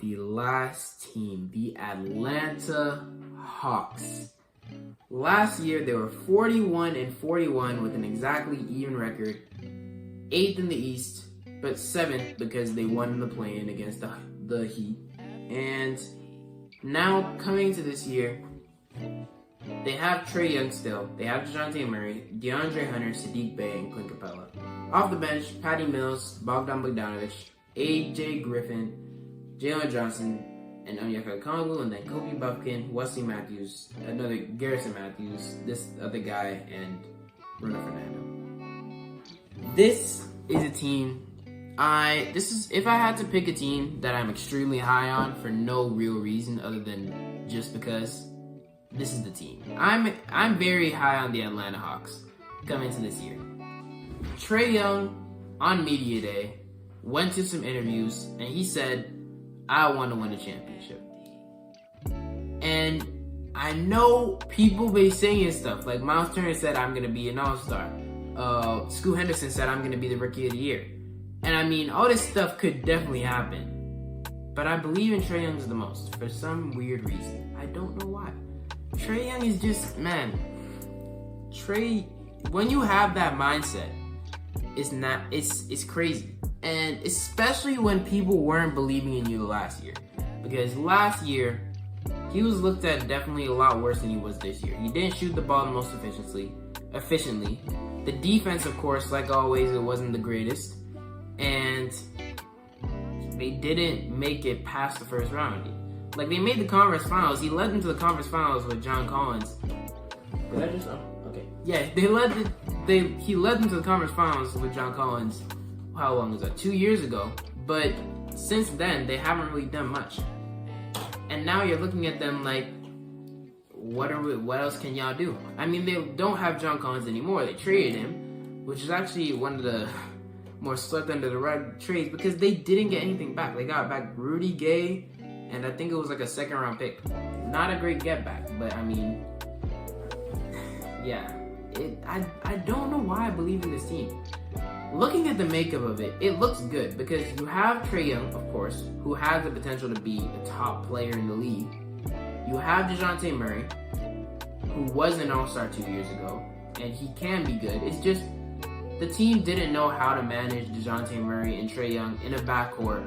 the last team, the Atlanta Hawks. Last year, they were 41-41 with an exactly even record, 8th in the East, but 7th because they won in the play-in against the Heat. And now, coming to this year, they have Trae Young still. They have Dejounte Murray, DeAndre Hunter, Saddiq Bey, and Clint Capela. Off the bench, Patty Mills, Bogdan Bogdanovic, AJ Griffin, Jalen Johnson, and Onyeka Okongwu, and then Kobe Bufkin, Wesley Matthews, another Garrison Matthews, this other guy, and Bruno Fernando. This is a team if I had to pick a team that I'm extremely high on for no real reason other than just because, this is the team. I'm very high on the Atlanta Hawks coming into this year. Trae Young on Media Day went to some interviews and he said, I want to win a championship. And I know people be saying stuff like Miles Turner said, I'm going to be an all-star. Scoot Henderson said, I'm going to be the rookie of the year. And I mean, all this stuff could definitely happen. But I believe in Trae Young the most for some weird reason. I don't know why. Trae Young is just, man. When you have that mindset, it's crazy. And especially when people weren't believing in you last year. Because last year, he was looked at definitely a lot worse than he was this year. He didn't shoot the ball the most efficiently. The defense, of course, like always, it wasn't the greatest. And they didn't make it past the first round. Like, they made the conference finals. He led them to the conference finals with John Collins. Did I just... Oh, okay. Yeah, he led them to the conference finals with John Collins. How long was that? 2 years ago. But since then, they haven't really done much. And now you're looking at them like, what else can y'all do? I mean, they don't have John Collins anymore. They traded him, which is actually one of the more swept under the rug trades because they didn't get anything back. They got back Rudy Gay, and I think it was like a second-round pick. Not a great get back, but I mean, yeah. I don't know why I believe in this team. Looking at the makeup of it, it looks good because you have Trae Young, of course, who has the potential to be a top player in the league. You have Dejounte Murray, who was an all-star 2 years ago, and he can be good. It's just the team didn't know how to manage Dejounte Murray and Trae Young in a backcourt.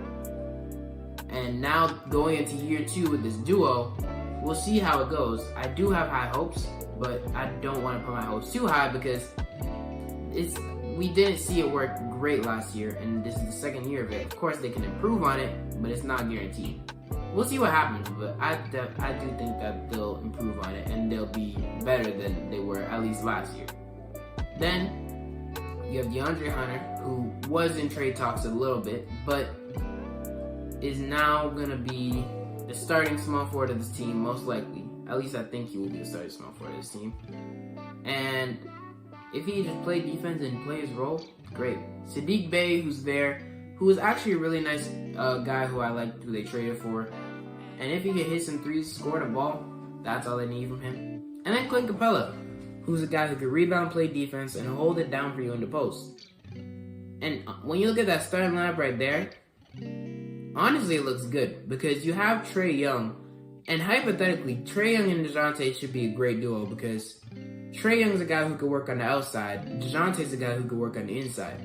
And now going into year 2 with this duo, we'll see how it goes. I do have high hopes, but I don't want to put my hopes too high because we didn't see it work great last year, and this is the second year of it. Of course, they can improve on it, but it's not guaranteed. We'll see what happens, but I do think that they'll improve on it, and they'll be better than they were at least last year. Then you have DeAndre Hunter, who was in trade talks a little bit, but is now going to be the starting small forward of this team, most likely. At least I think he will be the starting small forward of this team. And if he just play defense and play his role, great. Saddiq Bey, who's there, who is actually a really nice guy who I like, who they traded for. And if he can hit some threes, score the ball, that's all they need from him. And then Clint Capela, who's a guy who can rebound, play defense, and hold it down for you in the post. And when you look at that starting lineup right there, honestly, it looks good because you have Trae Young, and hypothetically, Trae Young and Dejounte should be a great duo because Trae Young is a guy who could work on the outside. Dejounte is a guy who could work on the inside.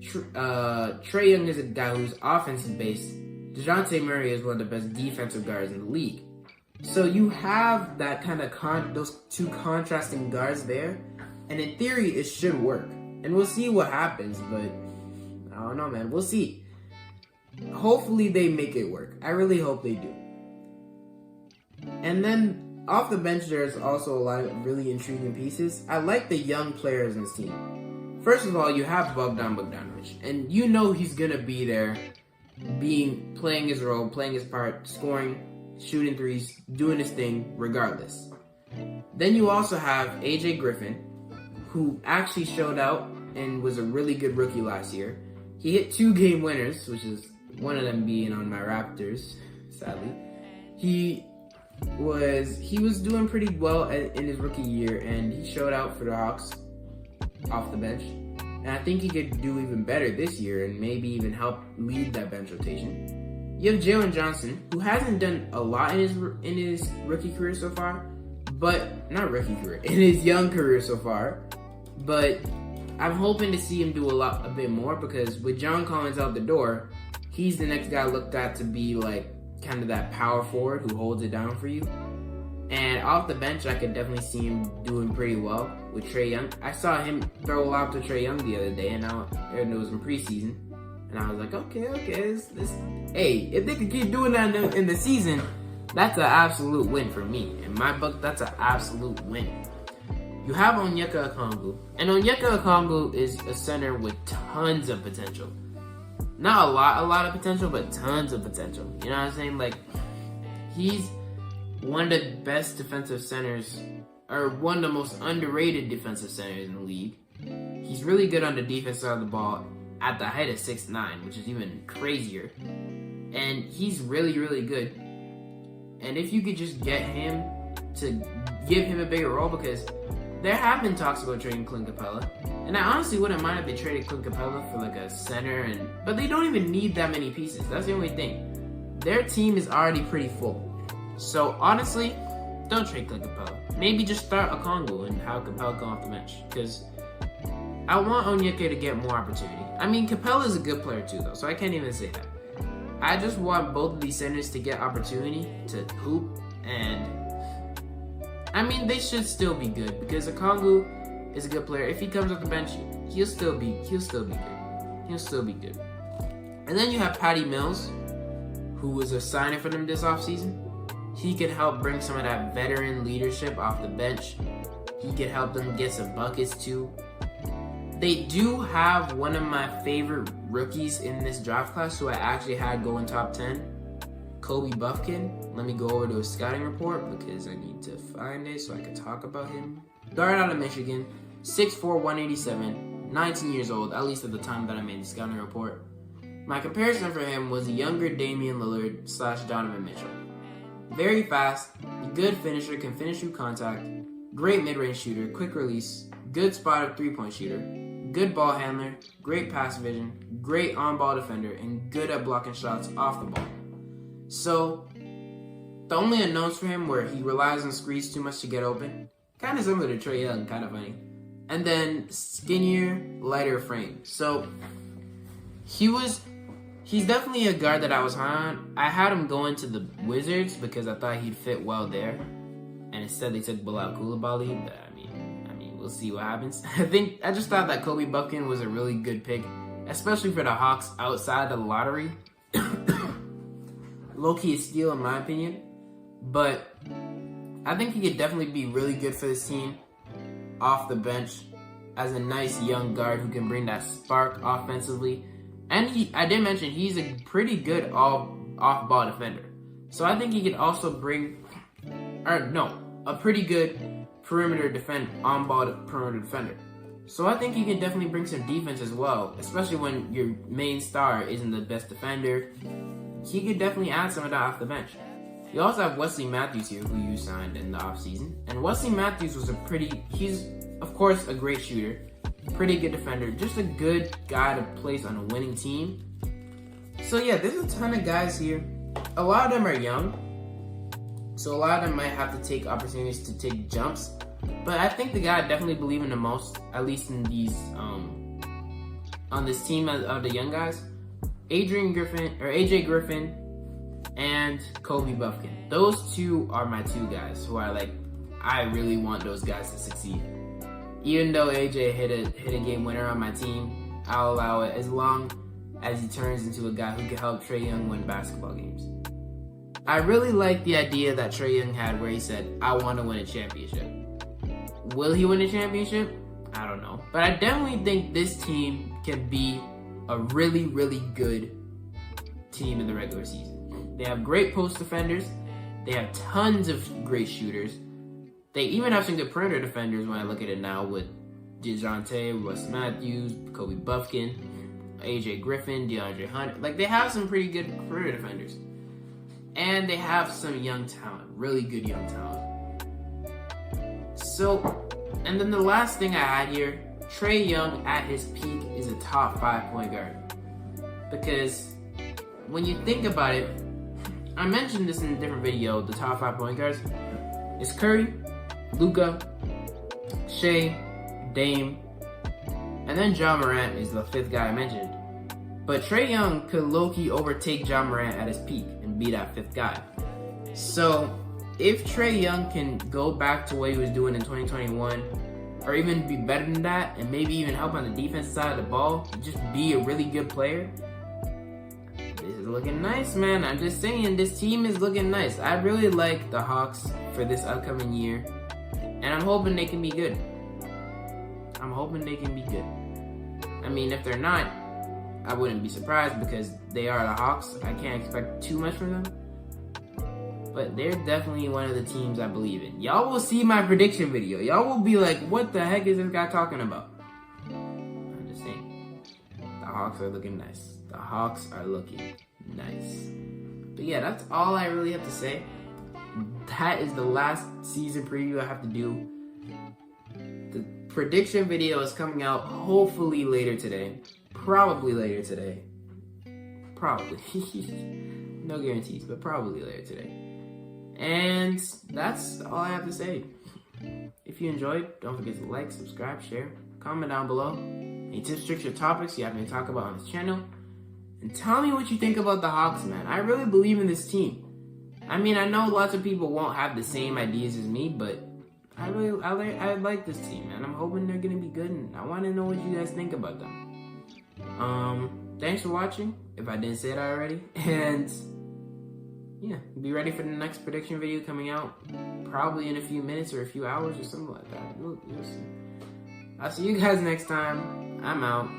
Trae Young is a guy who's offensive based. Dejounte Murray is one of the best defensive guards in the league. So you have that kind of those two contrasting guards there, and in theory, it should work. And we'll see what happens, but I don't know, man. We'll see. Hopefully, they make it work. I really hope they do. And then off the bench, there's also a lot of really intriguing pieces. I like the young players in this team. First of all, you have Bogdan Bogdanovic, and you know he's gonna be there, playing his role, playing his part, scoring, shooting threes, doing his thing regardless. Then you also have AJ Griffin, who actually showed out and was a really good rookie last year. He hit 2 game winners, which is one of them being on my Raptors, sadly. He was doing pretty well in his rookie year, and he showed out for the Hawks off the bench. And I think he could do even better this year and maybe even help lead that bench rotation. You have Jalen Johnson, who hasn't done a lot in his rookie career so far, but not rookie career, in his young career so far. But I'm hoping to see him do a bit more, because with John Collins out the door, he's the next guy looked at to be like kind of that power forward who holds it down for you. And off the bench, I could definitely see him doing pretty well with Trae Young. I saw him throw a lob to Trae Young the other day, and it was in preseason. And I was like, okay, hey, if they could keep doing that in the season, that's an absolute win for me. In my book, that's an absolute win. You have Onyeka Okongwu, and Onyeka Okongwu is a center with tons of potential. Not a lot of potential, but tons of potential. You know what I'm saying? Like, he's one of the best defensive centers, or one of the most underrated defensive centers in the league. He's really good on the defense side of the ball at the height of 6'9", which is even crazier. And he's really, really good. And if you could just get him to give him a bigger role, because there have been talks about trading Clint Capela, and I honestly wouldn't mind if they traded Clint Capela for like a center, but they don't even need that many pieces. That's the only thing. Their team is already pretty full. So honestly, don't trade Clint Capela. Maybe just start Okongwu and have Capela come off the bench, because I want Onyeka to get more opportunity. I mean, Capela is a good player too, though, so I can't even say that. I just want both of these centers to get opportunity to hoop, and I mean, they should still be good, because Okongwu is a good player. If he comes off the bench, he'll still be good. He'll still be good. And then you have Patty Mills, who was a signing for them this offseason. He could help bring some of that veteran leadership off the bench. He could help them get some buckets too. They do have one of my favorite rookies in this draft class, who I actually had going top 10. Kobe Bufkin. Let me go over to his scouting report, because I need to find it so I can talk about him. Guard out of Michigan, 6'4", 187, 19 years old, at least at the time that I made the scouting report. My comparison for him was a younger Damian Lillard / Donovan Mitchell. Very fast, good finisher, can finish through contact, great mid-range shooter, quick release, good spotter, three-point shooter, good ball handler, great pass vision, great on-ball defender, and good at blocking shots off the ball. So, the only unknowns for him were he relies on screens too much to get open. Kind of similar to Trae Young, kind of funny. And then skinnier, lighter frame. So, he's definitely a guard that I was high on. I had him going to the Wizards because I thought he'd fit well there. And instead they took Bilal Coulibaly. But I mean, we'll see what happens. I just thought that Kobe Bufkin was a really good pick, especially for the Hawks outside the lottery. Low-key a steal in my opinion. But I think he could definitely be really good for this team off the bench as a nice young guard who can bring that spark offensively. And I did mention he's a pretty good off-ball defender. So I think he could also bring, a pretty good on-ball perimeter defender. So I think he can definitely bring some defense as well, especially when your main star isn't the best defender. He could definitely add some of that off the bench. You also have Wesley Matthews here, who you signed in the offseason. And Wesley Matthews was he's of course a great shooter, pretty good defender, just a good guy to place on a winning team. So yeah, there's a ton of guys here. A lot of them are young, so a lot of them might have to take opportunities to take jumps. But I think the guy I definitely believe in the most, at least in these on this team of the young guys, AJ Griffin and Kobe Bufkin. Those two are my two guys who I really want those guys to succeed. Even though AJ hit a game winner on my team, I'll allow it as long as he turns into a guy who can help Trae Young win basketball games. I really like the idea that Trae Young had where he said, I want to win a championship. Will he win a championship? I don't know. But I definitely think this team can be a really, really good team in the regular season. They have great post defenders. They have tons of great shooters. They even have some good perimeter defenders when I look at it now with Dejounte, Russ Matthews, Kobe Bufkin, AJ Griffin, DeAndre Hunter. They have some pretty good perimeter defenders. And they have some young talent, really good young talent. So, and then the last thing I had here, Trae Young at his peak is a top 5 point guard. Because when you think about it, I mentioned this in a different video, the top 5 point guards. It's Curry, Luka, Shea, Dame, and then Ja Morant is the 5th guy I mentioned. But Trae Young could low-key overtake Ja Morant at his peak and be that 5th guy. So if Trae Young can go back to what he was doing in 2021, or even be better than that, and maybe even help on the defensive side of the ball, just be a really good player, this is looking nice, man. I'm just saying, this team is looking nice. I really like the Hawks for this upcoming year, and I'm hoping they can be good. I'm hoping they can be good. I mean, if they're not, I wouldn't be surprised because they are the Hawks. I can't expect too much from them. But they're definitely one of the teams I believe in. Y'all will see my prediction video. Y'all will be like, what the heck is this guy talking about? I'm just saying. The Hawks are looking nice. The Hawks are looking nice. But yeah, that's all I really have to say. That is the last season preview I have to do. The prediction video is coming out hopefully later today. Probably later today. Probably. No guarantees, but probably later today. And that's all I have to say. If you enjoyed, don't forget to like, subscribe, share, comment down below. Any tips, tricks, or topics you have me to talk about on this channel. And tell me what you think about the Hawks, man. I really believe in this team. I mean, I know lots of people won't have the same ideas as me, but I like this team, man. I'm hoping they're gonna be good, and I want to know what you guys think about them. Thanks for watching, if I didn't say it already, and yeah, be ready for the next prediction video coming out probably in a few minutes or a few hours or something like that. You'll see. I'll see you guys next time. I'm out.